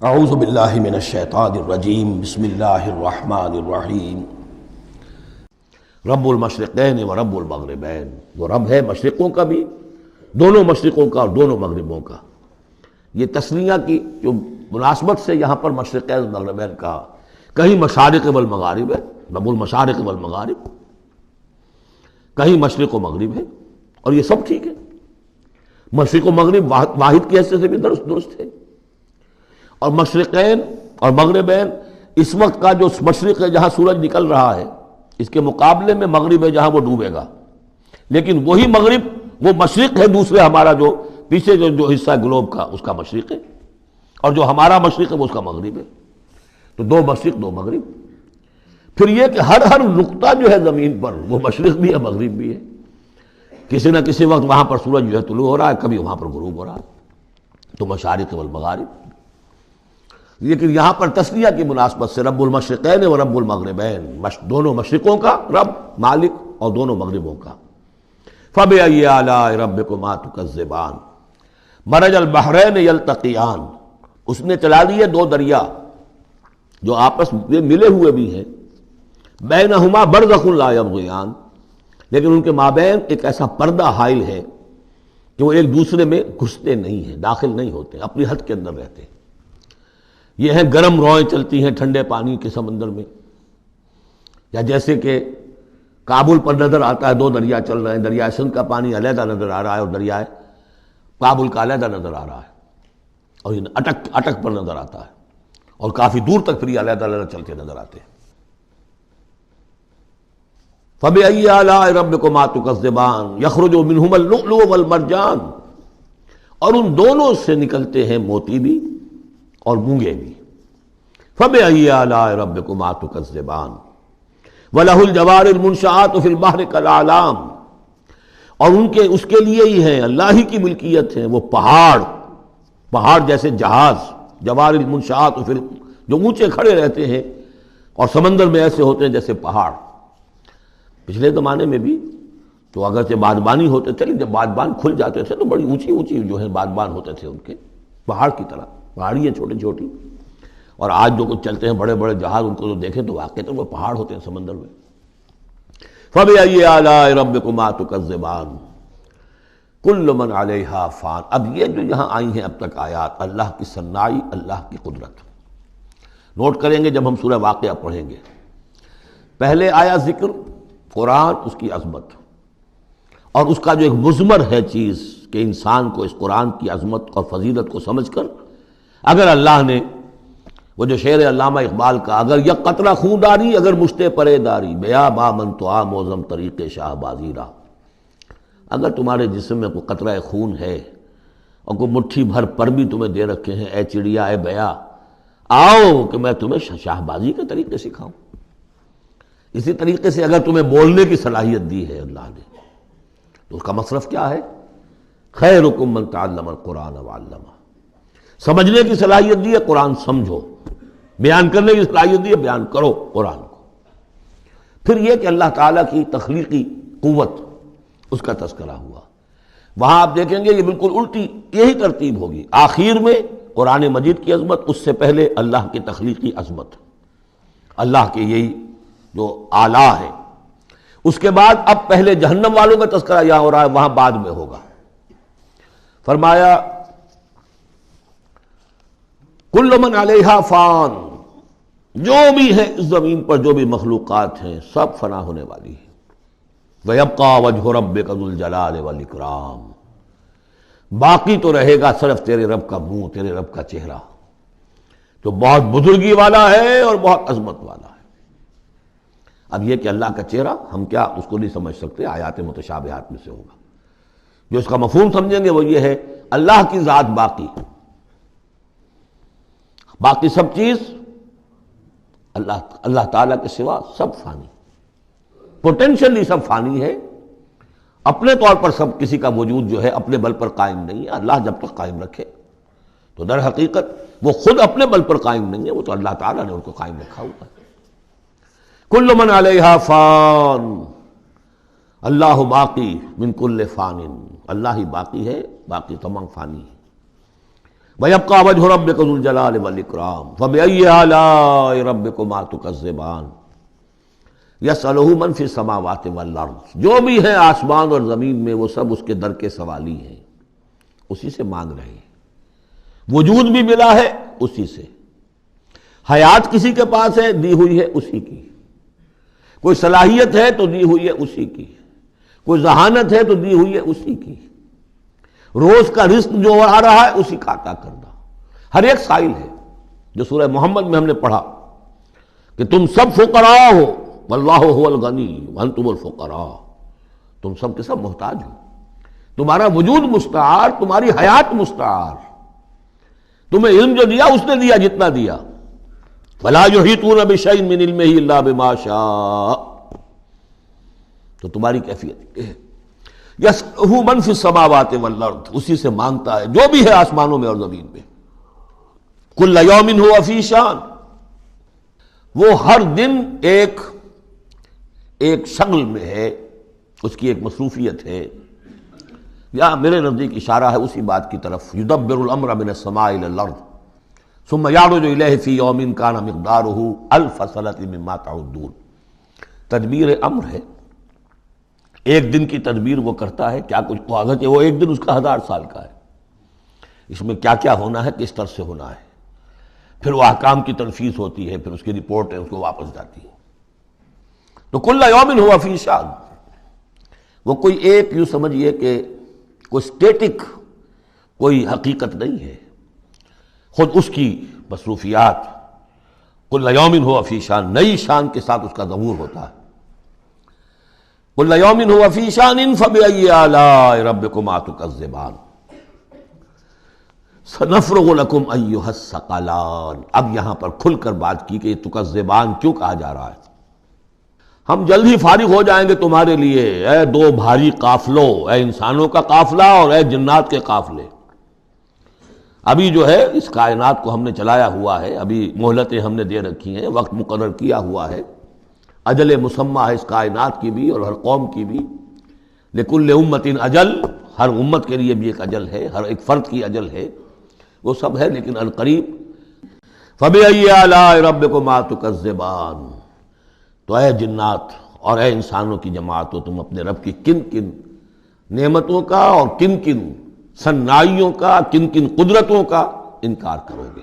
اعوذ باللہ من الشیطان الرجیم بسم اللہ الرحمن الرحیم رب المشرقین و رب المغربین، وہ رب ہے مشرقوں کا بھی، دونوں مشرقوں کا اور دونوں مغربوں کا۔ یہ تسنیہ کی جو مناسبت سے یہاں پر مشرقین و مغربین کا، کہیں مشارق والمغارب ہے، رب المشارق والمغارب، کہیں مشرق و مغرب ہے، اور یہ سب ٹھیک ہے۔ مشرق و مغرب واحد کی حیثیت سے بھی درست ہے، اور مشرقین اور مغربین اس وقت کا جو مشرق ہے جہاں سورج نکل رہا ہے، اس کے مقابلے میں مغرب ہے جہاں وہ ڈوبے گا، لیکن وہی مغرب وہ مشرق ہے دوسرے ہمارا جو پیچھے جو حصہ ہے گلوب کا، اس کا مشرق ہے، اور جو ہمارا مشرق ہے وہ اس کا مغرب ہے۔ تو دو مشرق دو مغرب۔ پھر یہ کہ ہر نقطہ جو ہے زمین پر وہ مشرق بھی ہے مغرب بھی ہے، کسی نہ کسی وقت وہاں پر سورج جو ہے طلوع ہو رہا ہے، کبھی وہاں پر غروب ہو رہا ہے، تو مشارق والمغارب۔ لیکن یہاں پر تسنیہ کی مناسبت سے رب المشرقین و رب المغربین، دونوں مشرقوں کا رب مالک اور دونوں مغربوں کا۔ فَبِأَيِّ آلَاءِ رَبِّكُمَا تُكَذِّبَانِ مَرَجَ الْبَحْرَيْنِ يَلْتَقِيَانِ، اس نے چلا دیے دو دریا جو آپس میں ملے ہوئے بھی ہیں، بَيْنَهُمَا بَرْزَخٌ لَا يَبْغِيَانِ، لیکن ان کے مابین ایک ایسا پردہ حائل ہے کہ وہ ایک دوسرے میں گھستے نہیں ہیں، داخل نہیں ہوتے، اپنی حد کے اندر رہتے ہیں۔ یہ ہیں گرم روئیں چلتی ہیں ٹھنڈے پانی کے سمندر میں، یا جیسے کہ کابل پر نظر آتا ہے دو دریا چل رہے ہیں، دریائے سندھ کا پانی علیحدہ نظر آ رہا ہے اور دریائے کابل کا علیحدہ نظر آ رہا ہے، اور یہ اٹک پر نظر آتا ہے، اور کافی دور تک پھر یہ علیحدہ علیحدہ چلتے نظر آتے ہیں۔ فَبِأَيِّ آلَاءِ رَبِّكُمَا تُكَذِّبَانِ يَخْرُجُ مِنْهُمَا اللُّؤْلُؤُ وَالْمَرْجَانُ، اور ان دونوں سے نکلتے ہیں موتی بھی اور مونگے بھی۔ فَبِأَيِّ آلَاءِ رَبِّكُمَا تُكَذِّبَانِ وَلَهُ الْجَوَارِ الْمُنشَآتُ فِي الْبَحْرِ كَالْأَعْلَامِ، اور اس کے لیے ہی ہیں، اللہ ہی کی ملکیت ہے وہ پہاڑ جیسے جہاز، جوار المنشآت جو اونچے کھڑے رہتے ہیں اور سمندر میں ایسے ہوتے ہیں جیسے پہاڑ۔ پچھلے زمانے میں بھی تو اگرچہ بادبانی ہوتے تھے، لیکن جب بادبان کھل جاتے تھے تو بڑی اونچی جو ہے بادبان ہوتے تھے ان کے، پہاڑ کی طرح، پہاڑیاں چھوٹی چھوٹی۔ اور آج جو کچھ چلتے ہیں بڑے بڑے جہاز، ان کو جو دیکھیں تو واقعی تو وہ پہاڑ ہوتے ہیں سمندر میں۔ فَبِأَيِّ آلَاءِ رَبِّكُمَا تُكَذِّبَانِ كُلُّ مَنْ عَلَيْهَا فَانٍ۔ اب یہ جو یہاں آئی ہیں اب تک آیات، اللہ کی صنائی، اللہ کی قدرت نوٹ کریں گے جب ہم سورہ واقعہ پڑھیں گے۔ پہلے آیا ذکر قرآن، اس کی عظمت، اور اس کا جو ایک مضمر ہے چیز کہ انسان کو اس قرآن کی عظمت اور فضیلت کو سمجھ کر، اگر اللہ نے وہ جو شعر علامہ اقبال کا، اگر یک قطرہ خون داری اگر مشتے پرے داری، بیا با من تو آ موزم طریق شاہ بازی را، اگر تمہارے جسم میں کوئی قطرہ خون ہے اور کوئی مٹھی بھر پر بھی تمہیں دے رکھے ہیں، اے چڑیا اے بیا، آؤ کہ میں تمہیں شاہ بازی کے طریقے سکھاؤں۔ اسی طریقے سے اگر تمہیں بولنے کی صلاحیت دی ہے اللہ نے، تو اس کا مصرف کیا ہے؟ خیرکم من تعلم القرآن وعلمہ، سمجھنے کی صلاحیت دی ہے قرآن سمجھو، بیان کرنے کی صلاحیت دی ہے بیان کرو قرآن کو۔ پھر یہ کہ اللہ تعالیٰ کی تخلیقی قوت، اس کا تذکرہ ہوا۔ وہاں آپ دیکھیں گے یہ بالکل الٹی یہی ترتیب ہوگی، آخر میں قرآن مجید کی عظمت، اس سے پہلے اللہ کی تخلیقی عظمت، اللہ کے یہی جو اعلیٰ ہے، اس کے بعد اب پہلے جہنم والوں کا تذکرہ یہاں ہو رہا ہے، وہاں بعد میں ہوگا۔ فرمایا کل من علیہا فان، جو بھی ہے اس زمین پر جو بھی مخلوقات ہیں سب فنا ہونے والی ہے۔ وَيَبْقَى وَجْهُ رَبِّكَ ذُو الْجَلَالِ وَالْإِكْرَامِ، باقی تو رہے گا صرف تیرے رب کا منہ، تیرے رب کا چہرہ، جو بہت بزرگی والا ہے اور بہت عظمت والا ہے۔ اب یہ کہ اللہ کا چہرہ ہم کیا اس کو نہیں سمجھ سکتے، آیات متشابہات میں سے ہوگا۔ جو اس کا مفہوم سمجھیں گے وہ یہ ہے اللہ کی ذات باقی سب چیز اللہ تعالیٰ کے سوا سب فانی، پوٹینشلی سب فانی ہے، اپنے طور پر سب کسی کا وجود جو ہے اپنے بل پر قائم نہیں ہے۔ اللہ جب تک قائم رکھے تو در حقیقت وہ خود اپنے بل پر قائم نہیں ہے، وہ تو اللہ تعالیٰ نے ان کو قائم رکھا ہوا ہے۔ کل من علیہا فان، اللہ باقی من کل فان، اللہ ہی باقی ہے، باقی تمام فانی ہے۔ وَيَبْقَى وَجْهُ رَبِّكَ ذُو الْجَلَالِ وَالْإِكْرَامِ فَبِأَيِّ آلَاءِ رَبِّكُمَا تُكَذِّبَانِ يَسْأَلُهُ مَنْ فِي السَّمَاوَاتِ وَالْأَرْضِ، جو بھی ہے آسمان اور زمین میں وہ سب اس کے در کے سوالی ہیں، اسی سے مانگ رہے ہیں۔ وجود بھی ملا ہے اسی سے، حیات کسی کے پاس ہے دی ہوئی ہے اسی کی، کوئی صلاحیت ہے تو دی ہوئی ہے اسی کی، کوئی ذہانت ہے تو دی ہوئی ہے اسی کی، روز کا رزق جو آ رہا ہے اسی کا عطا کرنا، ہر ایک سائل ہے۔ جو سورہ محمد میں ہم نے پڑھا کہ تم سب فقراء ہو واللہ هو الغنی وانتم الفقراء، تم سب کے سب محتاج ہو، تمہارا وجود مستعار، تمہاری حیات مستعار، تمہیں علم جو دیا اس نے دیا جتنا دیا، ولا یحیطون بشیء من علمہ الا بما شاء، تو تمہاری کیفیت یہ ہے۔ یسألہ من فی السماوات والارض، اسی سے مانگتا ہے جو بھی ہے آسمانوں میں اور زمین میں۔ کل یوم ہوا فی شان، وہ ہر دن ایک شغل میں ہے، اس کی ایک مصروفیت ہے، یا میرے نزدیک اشارہ ہے اسی بات کی طرف، یدبر الامر من السماء الی الارض ثم یعرج الیہ فی یوم کان مقدارہ الف سنۃ مما تعدون۔ تدبیر امر ہے، ایک دن کی تدبیر وہ کرتا ہے، کیا کچھ اگرچہ وہ ایک دن اس کا 1000 سال کا ہے، اس میں کیا کیا ہونا ہے، کس طرح سے ہونا ہے، پھر وہ احکام کی تنفیذ ہوتی ہے، پھر اس کی رپورٹ ہے، اس کو واپس جاتی ہے۔ تو کل یوم ہوا فی شان، وہ کوئی ایک یوں سمجھیے کہ کوئی اسٹیٹک کوئی حقیقت نہیں ہے، خود اس کی مصروفیات، کل یوم ہوا فی شان، نئی شان کے ساتھ اس کا ظہور ہوتا ہے۔ کل یوم ہوا فی شان فبأی آلاء ربکما تکذبان سنفرغ لکم ایھا الثقلان۔ اب یہاں پر کھل کر بات کی کہ یہ تکذبان کیوں کہا جا رہا ہے، ہم جلد ہی فارغ ہو جائیں گے تمہارے لیے، اے دو بھاری قافلوں، اے انسانوں کا قافلہ اور اے جنات کے قافلے۔ ابھی جو ہے اس کائنات کو ہم نے چلایا ہوا ہے، ابھی مہلتیں ہم نے دے رکھی ہیں، وقت مقرر کیا ہوا ہے، اجل مسمى ہے اس کائنات کی بھی اور ہر قوم کی بھی، لکل امت اجل، ہر امت کے لیے بھی ایک اجل ہے، ہر ایک فرد کی اجل ہے، وہ سب ہے لیکن القریب۔ فبأي آلاء ربكما تكذبان، تو اے جنات اور اے انسانوں کی جماعتوں، تم اپنے رب کی کن کن نعمتوں کا اور کن کن صنائیوں کا، کن کن قدرتوں کا انکار کرو گے۔